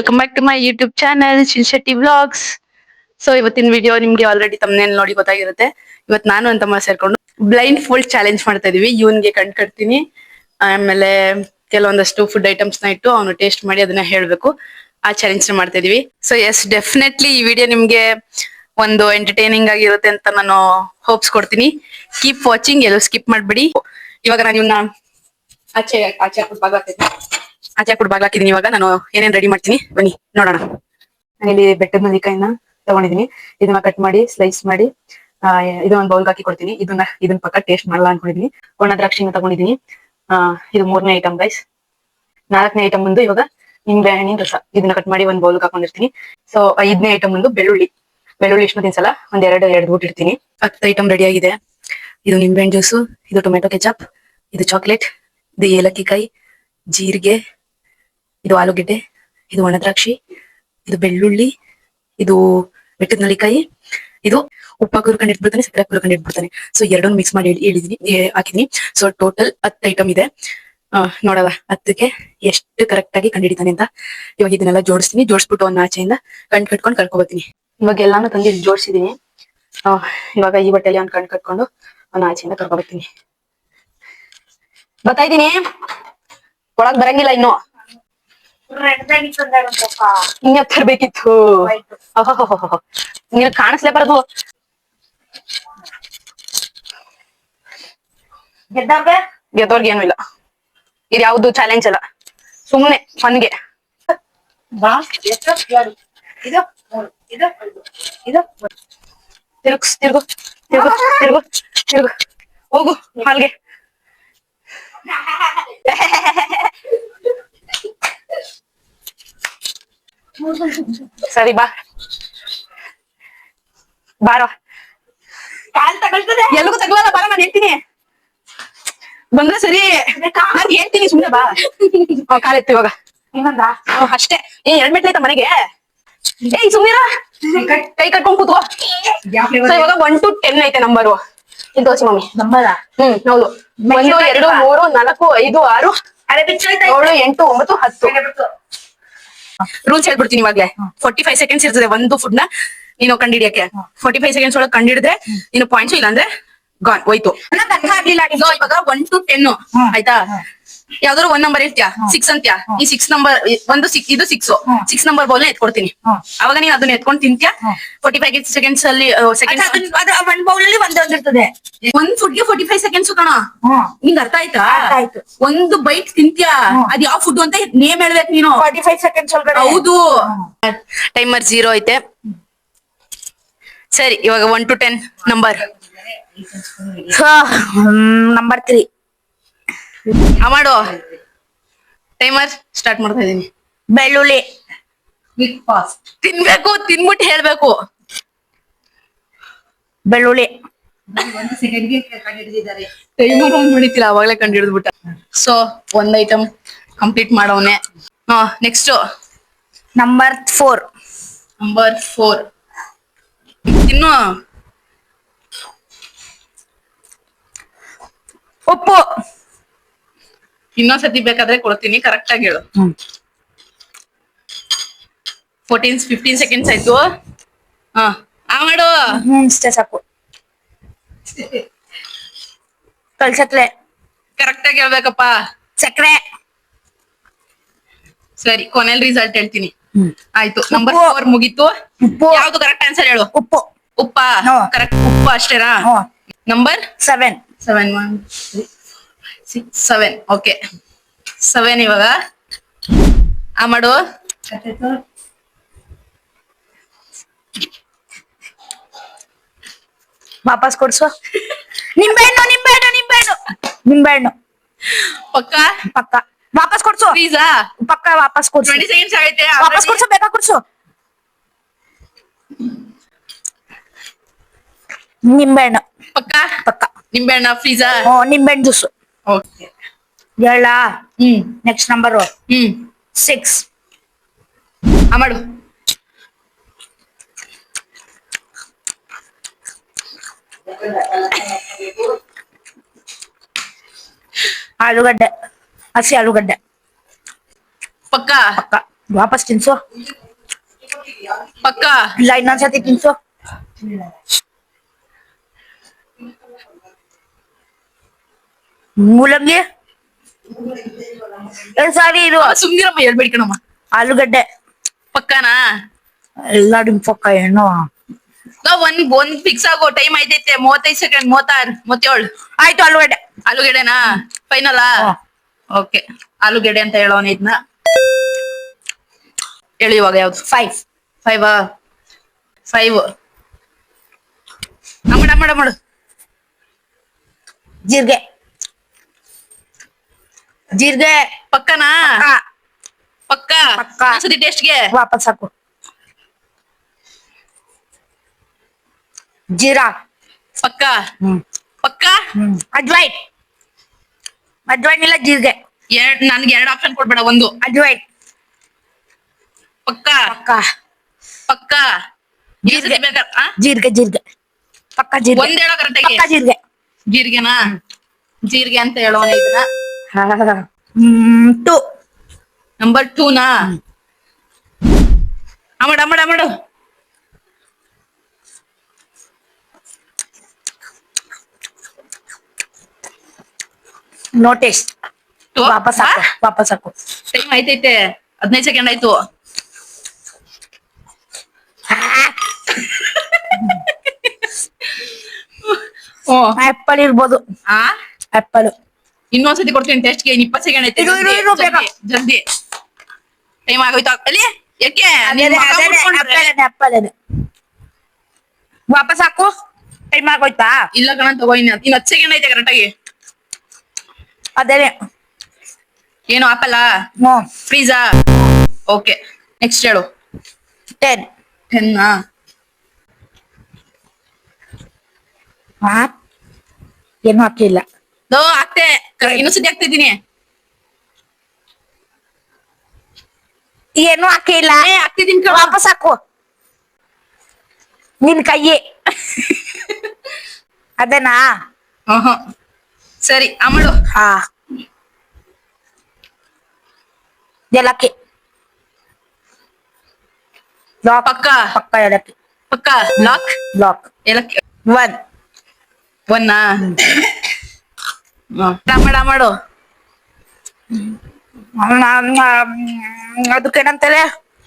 Welcome back to my YouTube channel Shilshetty vlogs. So ಇವತ್ತಿನ video ನಿಮ್ಗೆ already ತಮ್ಮನೇಲಿ ನೋಡಿ ಗೊತ್ತಾಗಿರುತ್ತೆ. ಇವತ್ತು ನಾನು ಅಂತ ತಮ್ಮ ಸೇರ್ಕೊಂಡು ಬ್ಲೈಂಡ್ ಫೋಲ್ಡ್ ಚಾಲೆಂಜ್ ಮಾಡ್ತಾ ಇದೀವಿ. ಇವನ್ಗೆ ಕಟ್ತೀನಿ, ಆಮೇಲೆ ಕೆಲವೊಂದಷ್ಟು ಫುಡ್ ಐಟಮ್ಸ್ ನ ಇಟ್ಟು ಅವನು ಟೇಸ್ಟ್ ಮಾಡಿ ಅದನ್ನ ಹೇಳ್ಬೇಕು. ಆ ಚಾಲೆಂಜ್ ಮಾಡ್ತಾ ಇದೀವಿ. ಸೊ ಎಸ್, ಡೆಫಿನೆಟ್ಲಿ ಈ ವಿಡಿಯೋ ನಿಮ್ಗೆ ಒಂದು ಎಂಟರ್ಟೈನಿಂಗ್ ಆಗಿರುತ್ತೆ ಅಂತ ನಾನು ಹೋಪ್ಸ್ ಕೊಡ್ತೀನಿ. ಕೀಪ್ ವಾಚಿಂಗ್, ಎಲ್ಲೂ ಸ್ಕಿಪ್ ಮಾಡ್ಬಿಡಿ. ಇವಾಗ ನಾನು ಇವನ್ನ ಆಚೆ ಬಾಗ್ಲಾಕಿದೀನಿ. ಇವಾಗ ನಾನು ಏನೇನ್ ರೆಡಿ ಮಾಡ್ತೀನಿ ಬನ್ನಿ ನೋಡೋಣ. ನಾನಿಲ್ಲಿ ಬೆಟ್ಟದ ನೆಲ್ಲಿಕಾಯಿನ ತಗೊಂಡಿದೀನಿ. ಇದನ್ನ ಕಟ್ ಮಾಡಿ ಸ್ಲೈಸ್ ಮಾಡಿ ಇದು ಒಂದು ಬೌಲ್ಗೆ ಹಾಕಿ ಕೊಡ್ತೀನಿ. ಇದನ್ನ ಪಕ್ಕ ಟೇಸ್ಟ್ ಮಾಡಲ್ಲ ಅನ್ಕೊಂಡಿದೀನಿ. ಒಣ ದ್ರಾಕ್ಷಿನ ತಗೊಂಡಿದೀನಿ. ಇದು 3ನೇ ಐಟಮ್ ಗೈಸ್. 4ನೇ ಐಟಮ್ ಬಂದು ಇವಾಗ ನಿಂಬೆ ಹಣ್ಣಿನ ರಸ. ಇದನ್ನ ಕಟ್ ಮಾಡಿ ಒಂದ್ ಬೌಲ್ಗೆ ಹಾಕೊಂಡಿರ್ತೀನಿ. ಸೊ 5ನೇ ಐಟಮ್ ಬಂದು ಬೆಳ್ಳುಳ್ಳಿ ಇಷ್ಟು ತಿನ್ಸಲ್ಲ, ಎರಡು ಊಟ ಇಡ್ತೀನಿ. 10 ಐಟಮ್ ರೆಡಿ ಆಗಿದೆ. ಇದು ನಿಂಬೆಹಣ್ಣು ಜ್ಯೂಸು, ಇದು ಟೊಮೆಟೊ ಕೆಚಪ್, ಇದು ಚಾಕ್ಲೇಟ್, ಇದು ಏಲಕ್ಕಿ ಕಾಯಿ, ಜೀರಿಗೆ, ಇದು ಆಲೂಗೆಡ್ಡೆ, ಇದು ಒಣ ದ್ರಾಕ್ಷಿ, ಇದು ಬೆಳ್ಳುಳ್ಳಿ, ಇದು ಬೆಟ್ಟದ ನೆಲ್ಲಿಕಾಯಿ, ಇದು ಉಪ್ಪ ಕುರ್ಕೊಂಡು ಇಟ್ಬಿಡ್ತಾನೆ, ಸಕ್ಕರೆ ಕುರ್ಕೊಂಡು ಇಟ್ಬಿಡ್ತಾನೆ. ಸೊ ಎರಡನ್ನು ಮಿಕ್ಸ್ ಮಾಡಿ ಹಾಕಿದೀನಿ. ಸೊ ಟೋಟಲ್ 10 ಐಟಮ್ ಇದೆ. ನೋಡವ 10ಕ್ಕೆ ಎಷ್ಟು ಕರೆಕ್ಟ್ ಆಗಿ ಕಂಡಿಡಿತಾನೆ ಅಂತ. ಇವಾಗ ಇದನ್ನೆಲ್ಲ ಜೋಡಿಸ್ಬಿಟ್ಟು ಒಂದು ಆಚೆಯಿಂದ ಕಟ್ಕೊಂಡು ಕರ್ಕೊಬತ್ತೀನಿ. ಇವಾಗ ಎಲ್ಲಾನು ತಂದು ಜೋಡಿಸಿದೀನಿ. ಇವಾಗ ಈ ಬಟ್ಟೆಯಲ್ಲಿ ಒಂದು ಕಟ್ಕೊಂಡು ಒಂದು ಆಚೆಯಿಂದ ಕರ್ಕೊಬತ್ತೀನಿ. ಬರ್ತಾ ಇದೀನಿ, ಒಳಗ್ ಬರಂಗಿಲ್ಲ ಇನ್ನು. ಹಿಂಗೆ ತರ್ಬೇಕಿತ್ತು. ನೀನು ಕಾಣಿಸ್ಲೇಬಾರದು. ಗೆದ್ದವ್ರಿಗೆ ಏನು ಇಲ್ಲ. ಇದು ಯಾವ್ದು ಚಾಲೆಂಜ್ ಅಲ್ಲ, ಸುಮ್ನೆ ಫನ್ಗೆ. ತಿರುಗು ಹೋಗು ಹಾಲ್ಗೆ. ಸರಿ ಬಾರೋ. ಎಲ್ಗೂ ತಗಲಲ್ಲ, ಬಾರ, ನಾನು ಹೇಳ್ತೀನಿ. ಬಂದ್ರೆ ಸರಿ, ನಾನು ಹೇಳ್ತೀನಿ, ಸುಮ್ನೆ ಬಾ. ಕಾಲೆತ್ತು ಇವಾಗ ಅಷ್ಟೇ. 2 ಮೆಟ್ಲೈತ ಮನೆಗೆ. ಸುಮ್ನಿರ, ಕೈ ಕಟ್ಕೊಂಡ್ ಕೂತ್ಕೋ. ಇವಾಗ 1 to 10 ಐತೆ ನಂಬರು. ಇದು ತೋರಿಸಿ ಮಮ್ಮಿ ನಂಬರ. ಹೌದು. 1 2 3 4 5 6 7 8 9 10. ರೂಲ್ಸ್ ಹೇಳ್ಬಿಡ್ತೀನಿ ಇವಾಗ್ಲೇ. 45 ಸೆಕೆಂಡ್ಸ್ ಇರ್ತದೆ ಒಂದು ಫುಡ್ ನ ನೀನು ಕಂಡಿಡಿಯಕ್ಕೆ. 45 ಸೆಕೆಂಡ್ಸ್ ಒಳಗೆ ಕಂಡಿಡಿದ್ರೆ ನೀನು ಪಾಯಿಂಟ್ಸ್, ಇಲ್ಲ ಅಂದ್ರೆ ಗಾನ್, ಹೋಯ್ತು. ಇವಾಗ 1 to 10 ಆಯ್ತಾ? ಯಾವ್ದಾದ್ರು 1 ನಂಬರ್ ಇರ್ತೀಯ, 6 ಅಂತ್ಯಾ. ಈ 6 ನಂಬರ್ ಇದು 6 ನಂಬರ್ ಬೌಲ್ ಎತ್ಕೊಡ್ತೀನಿ. ಅವಾಗ ನೀನ್ ಅದನ್ನ ಎತ್ಕೊಂಡು ತಿಂತ್ಯಾ. 45 ಸೆಕೆಂಡ್ಸ್ ಅಲ್ಲಿ ಒಂದ್ ಬೌಲ್ ಅಲ್ಲಿ ಒಂದಿರ್ತದೆ. ಒಂದ್ ಫುಡ್ಗೆ 45 ಸೆಕೆಂಡ್ಸ್ ಕಣ. ನಿಂಗ್ ಅರ್ಥ ಆಯ್ತಾ? ಒಂದು ಬೈಟ್ ತಿಂತ್ಯಾ, ಅದ್ ಯಾವ ಫುಡ್ ಅಂತ ನೇಮ್ ಹೇಳ್ಬೇಕು ನೀನು. 45 ಸೆಕೆಂಡ್ಸ್ ಒಳಗಡೆ. ಹೌದು. ಟೈಮರ್ 0 ಐತೆ. ಸರಿ, ಇವಾಗ 1 to 10 ನಂಬರ್ 3 ಮಾಡು. ಟೈಮರ್ ಸ್ಟಾರ್ಟ್ ಮಾಡ್ತಾ ಇದೀನಿ. ಬೆಳ್ಳುಳ್ಳಿ ತಿನ್ಬೇಕು, ತಿನ್ಬಿಟ್ಟು ಹೇಳ್ಬೇಕು. ಬೆಳ್ಳುಳ್ಳಿ ಟೈಮರ್ ಆನ್ ಮಾಡಿತಿಲ್ಲ, ಅವಾಗ್ಲೇ ಕಂಡು ಹಿಡಿದ್ಬಿಟ್ಟ. ಸೊ 1 ಐಟಮ್ ಕಂಪ್ಲೀಟ್ ಮಾಡವನೆ. ನೆಕ್ಸ್ಟ್ ನಂಬರ್ 4 ಇನ್ನು ಉಪ್ಪು. ಇನ್ನೊಂದ್ಸತಿ ಬೇಕಾದ್ರೆ ಕೊಡ್ತೀನಿ, ಕರೆಕ್ಟ್ ಆಗಿ ಹೇಳು. 15 ಸೆಕೆಂಡ್ಸ್ ಆಯ್ತು. ಮಾಡು. ಇಷ್ಟೇ ಸಾಕು. ಕಳ್ಸಕ್ಲೆ ಕರೆಕ್ಟ್ ಆಗಿ ಹೇಳ್ಬೇಕಪ್ಪ. ಸಕ್ಕರೆ. ಸರಿ, ಕೊನೆಯಲ್ಲಿ ರಿಸಲ್ಟ್ ಹೇಳ್ತೀನಿ. ಆಯ್ತು, ನಂಬರ್ 4 ಮುಗೀತು. ಯಾವ್ದು ಕರೆಕ್ಟ್ ಆನ್ಸರ್ ಹೇಳು. ಉಪ್ಪ ಕರೆಕ್ಟ್. ಉಪ್ಪು ಅಷ್ಟೇನಾ? ನಂಬರ್ 7 1 3 6 7. ಓಕೆ, 7 ಇವಾಗ ಮಾಡು. ವಾಪಸ್ ಕೊಡ್ಸು. ನಿಂಬೆಹಣ್ಣು ಪಕ್ಕ ವಾಪಸ್ ಕೊಡ್ಸು. ಪ್ಲೀಸಾ ಪಕ್ಕ ವಾಪಸ್ ಕೊಡ್ಸು. 20 ಸೆಕೆಂಡ್ಸ್ ಆಗೈತೆ, ವಾಪಸ್ ಕೊಡ್ಸು. ಬೇಕಾ ಕೊಡ್ಸು. ನಿಂಬೆಹಣ್ಣು ಪಕ್ಕ ನಿಂಬೆಹಣ್ಣ. ಪ್ಲೀಸಾ ನಿಂಬೆಹಣ್ಣು ಜ್ಯೂಸು. ಓಕೆ, ಹೇಳ. ನೆಕ್ಸ್ಟ್ ನಂಬರ್ 6 ಮಾಡು. ಆಲೂಗಡ್ಡೆ, ಹಸಿ ಆಲೂಗಡ್ಡೆ. ಪಕ್ಕ ವಾಪಸ್ ತಿನ್ಸು. ಪಕ್ಕ ಇಲ್ಲ ಇನ್ನೊಂದ್ಸತಿ ತಿನ್ಸು. ಮೂಲಂಗಿ ಸಾರಿ ಇದು ಸುಮ್ನಿರಮ್ಮ ಹೇಳ್ಬೇಡಿ ಕಣಮ್ಮ. ಆಲೂಗಡ್ಡೆ. ಪಕ್ಕನಾ? ಎಲ್ಲ ನಿಮ್ ಪಕ್ಕ ಹೆಣ್ಣು. ಒಂದ್ ಫಿಕ್ಸ್ ಆಗೋ ಟೈಮ್ ಆಯ್ತೈತೆ. 35 ಸೆಕೆಂಡ್, 36, 37. ಆಯ್ತು ಆಲೂಗಡ್ಡೆ. ಆಲೂಗೆಡ್ಡೆನಾ ಫೈನಲಾ? ಓಕೆ, ಆಲೂಗೆಡ್ಡೆ ಅಂತ ಹೇಳೋನ ಇದನ್ನ. ಹೇಳಿ ಇವಾಗ ಯಾವ್ದು? 5. 5 ಮಾಡು. ಜೀರಿಗೆ. ಪಕ್ಕನಾ? ಪಕ್ಕ. ಪಕ್ಕ. ಒಂದ್ಸತಿ ಟೇಸ್ಟ್ಗೆ ವಾಪಸ್ ಹಾಕು. ಜೀರಾ. ಪಕ್ಕ. ಪಕ್ಕ. ಅಜ್ವೈನ್ ಇಲ್ಲ ಜೀರಿಗೆ. ನನ್ಗೆ 2 ಆಪ್ಷನ್ ಕೊಡ್ಬೇಡ, ಒಂದು. ಅಜ್ವೈನ್. ಪಕ್ಕ. ಪಕ್ಕ. ಜೀರಿಗೆ. ಬೇಕಾ? ಜೀರಿಗೆ. ಪಕ್ಕ ಜೀರಿಗೆ. ಒಂದ್ ಹೇಳೋ ಕರೆಕ್ಟಾಗಿ. ಪಕ್ಕ ಜೀರಿಗೆ. ಜೀರಿಗೆನಾ? ಜೀರಿಗೆ ಅಂತ ಹೇಳೋಣ ಇದನ್ನ. 2. ನಂಬರ್ 2ನಾ? ಮಾಡು. No taste. ವಾಪಸ್ ಹಾಕು. ಟೈಮ್ ಆಯ್ತೈತೆ. 15 ಸೆಕೆಂಡ್ ಆಯ್ತು. ಆಪಲ್ ಇರ್ಬೋದು. ಆಪಲ್. ಇನ್ನೊಂದ್ಸತಿ ಕೊಡ್ತೀನಿ ಟೆಸ್ಟ್ಗೆ. 20 ಸೆಕೆಂಡ್ ಐತೆ. ಜಲ್ದಿ ಟೈಮ್ ಆಗೋಯ್ತು. ಅಲ್ಲಿ ಯಾಕೆ ಆಪಲ್ ವಾಪಸ್ ಹಾಕು. ಟೈಮ್ ಆಗೋಯ್ತಾ? ಇಲ್ಲ ಕಣ, ತಗೋ. ಇನ್ನು 10 ಸೆಕೆಂಡ್ ಐತೆ ಕರೆಕ್ಟಾಗಿ. ಅದೇನೆ. ಏನು ಆಪಲ್ಲಾ? ಫ್ರೀಜಾ? ಓಕೆ, ನೆಕ್ಸ್ಟ್ ಹೇಳು. 10. 10ನಾ? ಏನು ಹಾಕಿಲ್ಲ. ಆಗ್ತೆ. ಇನ್ನೊಂದ್ಸತಿ ಹಾಕ್ತಿದ್ದೀನಿ. ಏನು ಹಾಕಿಲ್ಲ. ಹಾಕ್ತಿದ್ದೀನಿ. ವಾಪಸ್ ಹಾಕು. ನಿನ್ ಕೈಯೇ. ಅದೇನಾ? ಸರಿ, ಮಾಡು. ಏಲಕ್ಕಿ. ಪಕ್ಕ. ಏಲಕ್ಕಿ. ಪಕ್ಕ. ಲಾಕ್. ಏಲಕ್ಕಿ. 1 ಮಾಡು. ಅದಕ್ಕೇನಂತಾರೆ?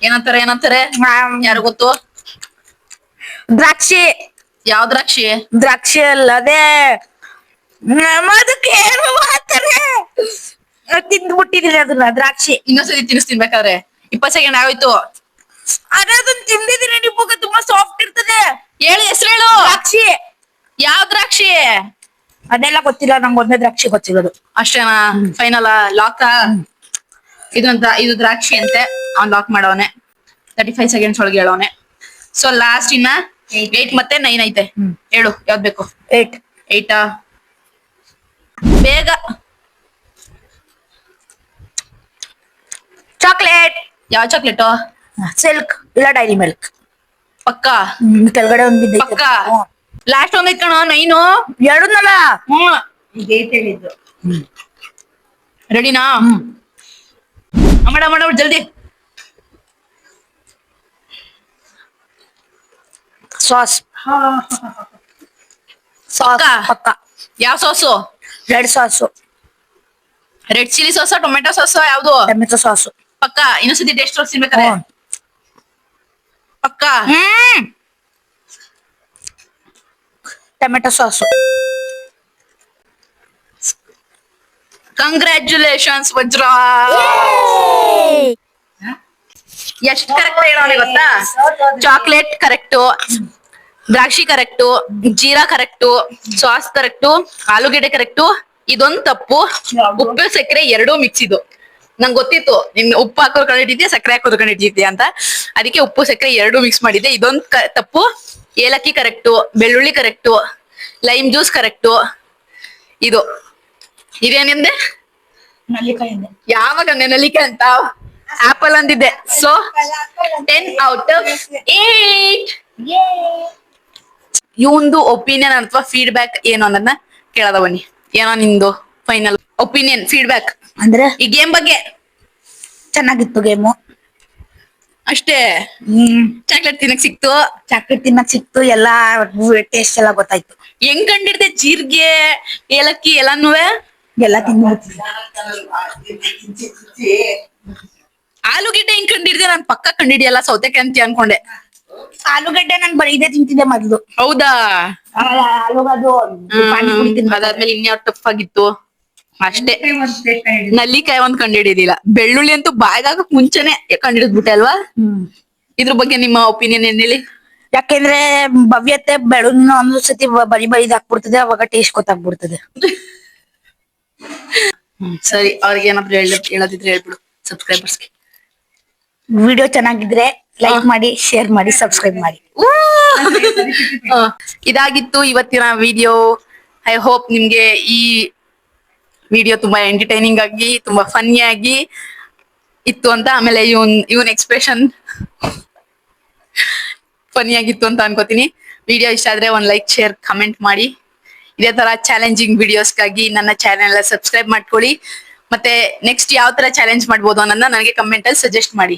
ಏನಂತಾರೆ? ಯಾರು ಗೊತ್ತು? ದ್ರಾಕ್ಷಿ. ಯಾವ ದ್ರಾಕ್ಷಿ? ದ್ರಾಕ್ಷಿ ಅಲ್ಲ, ಅದೇ ಅದಕ್ಕೆ ಏನು ಮಾಡ್ತಾರೆ? ತಿಂದ್ಬಿಟ್ಟಿದೀನಿ ಅದನ್ನ, ದ್ರಾಕ್ಷಿ. ಇನ್ನೊಂದ್ಸತಿ ತಿನ್ನಿಸ್ತೀನಿ ಬೇಕಾದ್ರೆ. 20 ಸೆಕೆಂಡ್ ಆಗೋಯ್ತು. ಅದನ್ನ ತಿಂದಿದ್ದೀನಿ. ನಿಮಗೆ ತುಂಬಾ ಸಾಫ್ಟ್ ಇರ್ತದೆ. ಹೇಳಿ, ಹೆಸರು ಹೇಳು. ದ್ರಾಕ್ಷಿ. ಯಾವ ದ್ರಾಕ್ಷಿ? ಅದೆಲ್ಲ ಗೊತ್ತಿಲ್ಲ ನಂಗೆ. ಒಂದೇ ದ್ರಾಕ್ಷಿ ಗೊತ್ತಿರೋದು. ಅಷ್ಟೇನಾ? Final lock. ಇದು ದ್ರಾಕ್ಷಿ ಅಂತೆ. ಅವ್ನ್ ಲಾಕ್ ಮಾಡವನೆ. 35 ಸೆಕೆಂಡ್ಸ್ ಒಳಗೆ ಹೇಳವನೆ. ಸೊ ಲಾಸ್ಟ್ ಇನ್ನ 8 ಮತ್ತೆ 9 ಐತೆ. ಹೇಳು ಯಾವ್ದು ಬೇಕು? 8 ಬೇಗ. ಚಾಕ್ಲೇಟ್. ಯಾವ ಚಾಕ್ಲೇಟು? ಸಿಲ್ಕ್ ಇಲ್ಲ ಡೈರಿ ಮಿಲ್ಕ್. ಪಕ್ಕ. ಕೆಳಗಡೆ ಒಂದು ಪಕ್ಕ. ಲಾಸ್ಟ್ ಒಂದ್ ಐತ್ ಕಣೋ, 9. ಎರಡನ್ನಲ್ಲ. ಹೇಳಿದ್ದು. ರೆಡಿನಾ? ಮಾಡ ಜಲ್ದಿ. ಸಾಸ್. ಪಕ್ಕ. ಯಾವ sauce? Red sauce. Red chilli ಸಾಸ, ಟೊಮೆಟೊ ಸಾಸ? ಯಾವ್ದು? Tomato sauce. ಪಕ್ಕ. ಇನ್ನೊಂದ್ಸತಿ ಟೇಸ್ಟ್ ತೋರಿಸ್ಬೇಕಾರೆ. ಪಕ್ಕ. Tomato sauce. ಕಂಗ್ರ್ಯಾಚುಲೇಷನ್ಸ್ ವಜ್ರ. ಎಷ್ಟು ಕರೆಕ್ಟ್ ಹೇಳೋಣ ಗೊತ್ತಾ? ಚಾಕ್ಲೇಟ್ ಕರೆಕ್ಟು, ದ್ರಾಕ್ಷಿ correct, jeera correct, sauce correct, ಆಲೂಗೆಡ್ಡೆ ಕರೆಕ್ಟು. ಇದೊಂದು ತಪ್ಪು. ಉಪ್ಪು ಸಕ್ಕರೆ ಎರಡೂ ಮಿಕ್ಸ್. ಇದು ನಂಗೆ ಗೊತ್ತಿತ್ತು. ನಿನ್ ಉಪ್ಪು ಹಾಕೋದು ಕಂಡಿದ್ದೆ, ಸಕ್ಕರೆ ಹಾಕೋದು ಕಂಡಿದ್ದೆ ಅಂತ. ಅದಕ್ಕೆ ಉಪ್ಪು ಸಕ್ಕರೆ ಎರಡೂ ಮಿಕ್ಸ್ ಮಾಡಿದ್ದೆ. ಇದೊಂದು ತಪ್ಪು. ಏಲಕ್ಕಿ ಕರೆಕ್ಟು, ಬೆಳ್ಳುಳ್ಳಿ ಕರೆಕ್ಟು, ಲೈಮ್ ಜ್ಯೂಸ್ ಕರೆಕ್ಟು. ಇದೇನಿಂದೆ? ಯಾವಾಗ ನೆನಲಿಕಾಯಿ ಅಂತ ಆಪಲ್ ಅಂದಿದ್ದೆ. So 10 out of 8. ಇವಂದು ಒಪಿನಿಯನ್ ಅಥವಾ ಫೀಡ್ಬ್ಯಾಕ್ ಏನು ಅನ್ನೋದನ್ನ ಕೇಳದ ಬನ್ನಿ. ಏನೋ ನಿಂದು ಫೈನಲ್ ಒಪಿನಿಯನ್, ಫೀಡ್ಬ್ಯಾಕ್ ಅಂದ್ರೆ ಈ ಗೇಮ್ ಬಗ್ಗೆ? ಚೆನ್ನಾಗಿತ್ತು ಗೇಮು. ಅಷ್ಟೇ ಹ್ಮ್ ಚಾಕ್ಲೇಟ್ ತಿನ್ನಕ್ ಸಿಕ್ತು. ಚಾಕ್ಲೇಟ್ ತಿನ್ನಕ್ ಸಿಕ್ತು, ಎಲ್ಲಾ ಟೇಸ್ಟ್ ಎಲ್ಲ ಗೊತ್ತಾಯ್ತು. ಹೆಂಗ್ ಕಂಡಿಡ್ದೆ ಜೀರ್ಗೆ ಏಲಕ್ಕಿ ಎಲ್ಲಾನುವೆ? ಎಲ್ಲ ತಿಂದು ಆಲೂಗೆಡ್ಡೆ ಹೆಂಗ್ ಕಂಡಿಡ್ದೆ? ನಾನ್ ಪಕ್ಕ ಕಂಡಿಡಿಯಲ್ಲ ಸೌತೆಕಾಯಿ ಅಂತ ಅನ್ಕೊಂಡೆ. ಆಲೂಗಡ್ಡೆ ನಾನ್ ಬರೀ ಇದೇ ತಿಂತಿದ್ದೆ ಮೊದ್ಲು. ಹೌದಾ? ಆಲೂಗಡ್ಡು ಪಾನಿಪುರಿ ತಿನ್ಬೇಕು. ಅದಾದ್ಮೇಲೆ ಇನ್ಯಾವ್ ಟಫ್ ಆಗಿತ್ತು ಅಷ್ಟೇ. ನಲ್ಲಿಕಾಯಿ ಒಂದ್ ಕಂಡಿಡಿದಿಲ್ಲ. ಬೆಳ್ಳುಳ್ಳಿ ಅಂತೂ ಬಾಯ್ಗಾಗಕ್ ಮುಂಚೆನೆ ಕಂಡಿಡಿದ್ಬಿಟ್ಟೆ ಅಲ್ವಾ? ಹ್ಮ್ ಇದ್ರ ಬಗ್ಗೆ ನಿಮ್ಮ ಒಪಿನಿಯನ್ ಏನ್ ಹೇಳಿ? ಯಾಕೆಂದ್ರೆ ಭವ್ಯತೆ ಬೆಳುನ್ನ ಒಂದ್ ಸತಿ ಬರಿ ಬರಿದ್ ಹಾಕ್ಬಿಡ್ತದೆ, ಅವಾಗ ಟೇಸ್ಟ್ ಗೊತ್ತಾಗ್ಬಿಡ್ತದೆ. ಸರಿ, ಅವ್ರಿಗೆ ಏನಾದ್ರು ಹೇಳೋದಿದ್ರೆ ಹೇಳ್ಬಿಡು ಸಬ್ಸ್ಕ್ರೈಬರ್ಸ್ಗೆ. ವಿಡಿಯೋ ಚೆನ್ನಾಗಿದ್ರೆ ಲೈಕ್ ಮಾಡಿ, ಶೇರ್ ಮಾಡಿ, ಸಬ್ಸ್ಕ್ರೈಬ್ ಮಾಡಿ. ಇದಾಗಿತ್ತು ಇವತ್ತಿನ ವಿಡಿಯೋ. ಐ ಹೋಪ್ ನಿಮ್ಗೆ ಈ ವಿಡಿಯೋ ತುಂಬಾ ಎಂಟರ್ಟೈನಿಂಗ್ ಆಗಿ, ತುಂಬಾ ಫನ್ನಿ ಆಗಿ ಇತ್ತು ಅಂತ. ಆಮೇಲೆ ಇವನ್ ಎಕ್ಸ್ಪ್ರೆಷನ್ ಫನ್ನಿ ಆಗಿತ್ತು ಅಂತ ಅನ್ಕೋತೀನಿ. ವಿಡಿಯೋ ಇಷ್ಟ ಆದ್ರೆ ಒಂದ್ ಲೈಕ್, ಶೇರ್, ಕಮೆಂಟ್ ಮಾಡಿ. ಇದೇ ತರ ಚಾಲೆಂಜಿಂಗ್ ವಿಡಿಯೋಸ್ಗಾಗಿ ನನ್ನ ಚಾನೆಲ್ ಸಬ್ಸ್ಕ್ರೈಬ್ ಮಾಡ್ಕೊಳ್ಳಿ. ಮತ್ತೆ ನೆಕ್ಸ್ಟ್ ಯಾವ ತರ ಚಾಲೆಂಜ್ ಮಾಡ್ಬೋದು ಅನ್ನೋದನ್ನ ನನಗೆ ಕಮೆಂಟ್ ಅಲ್ಲಿ ಸಜೆಸ್ಟ್ ಮಾಡಿ.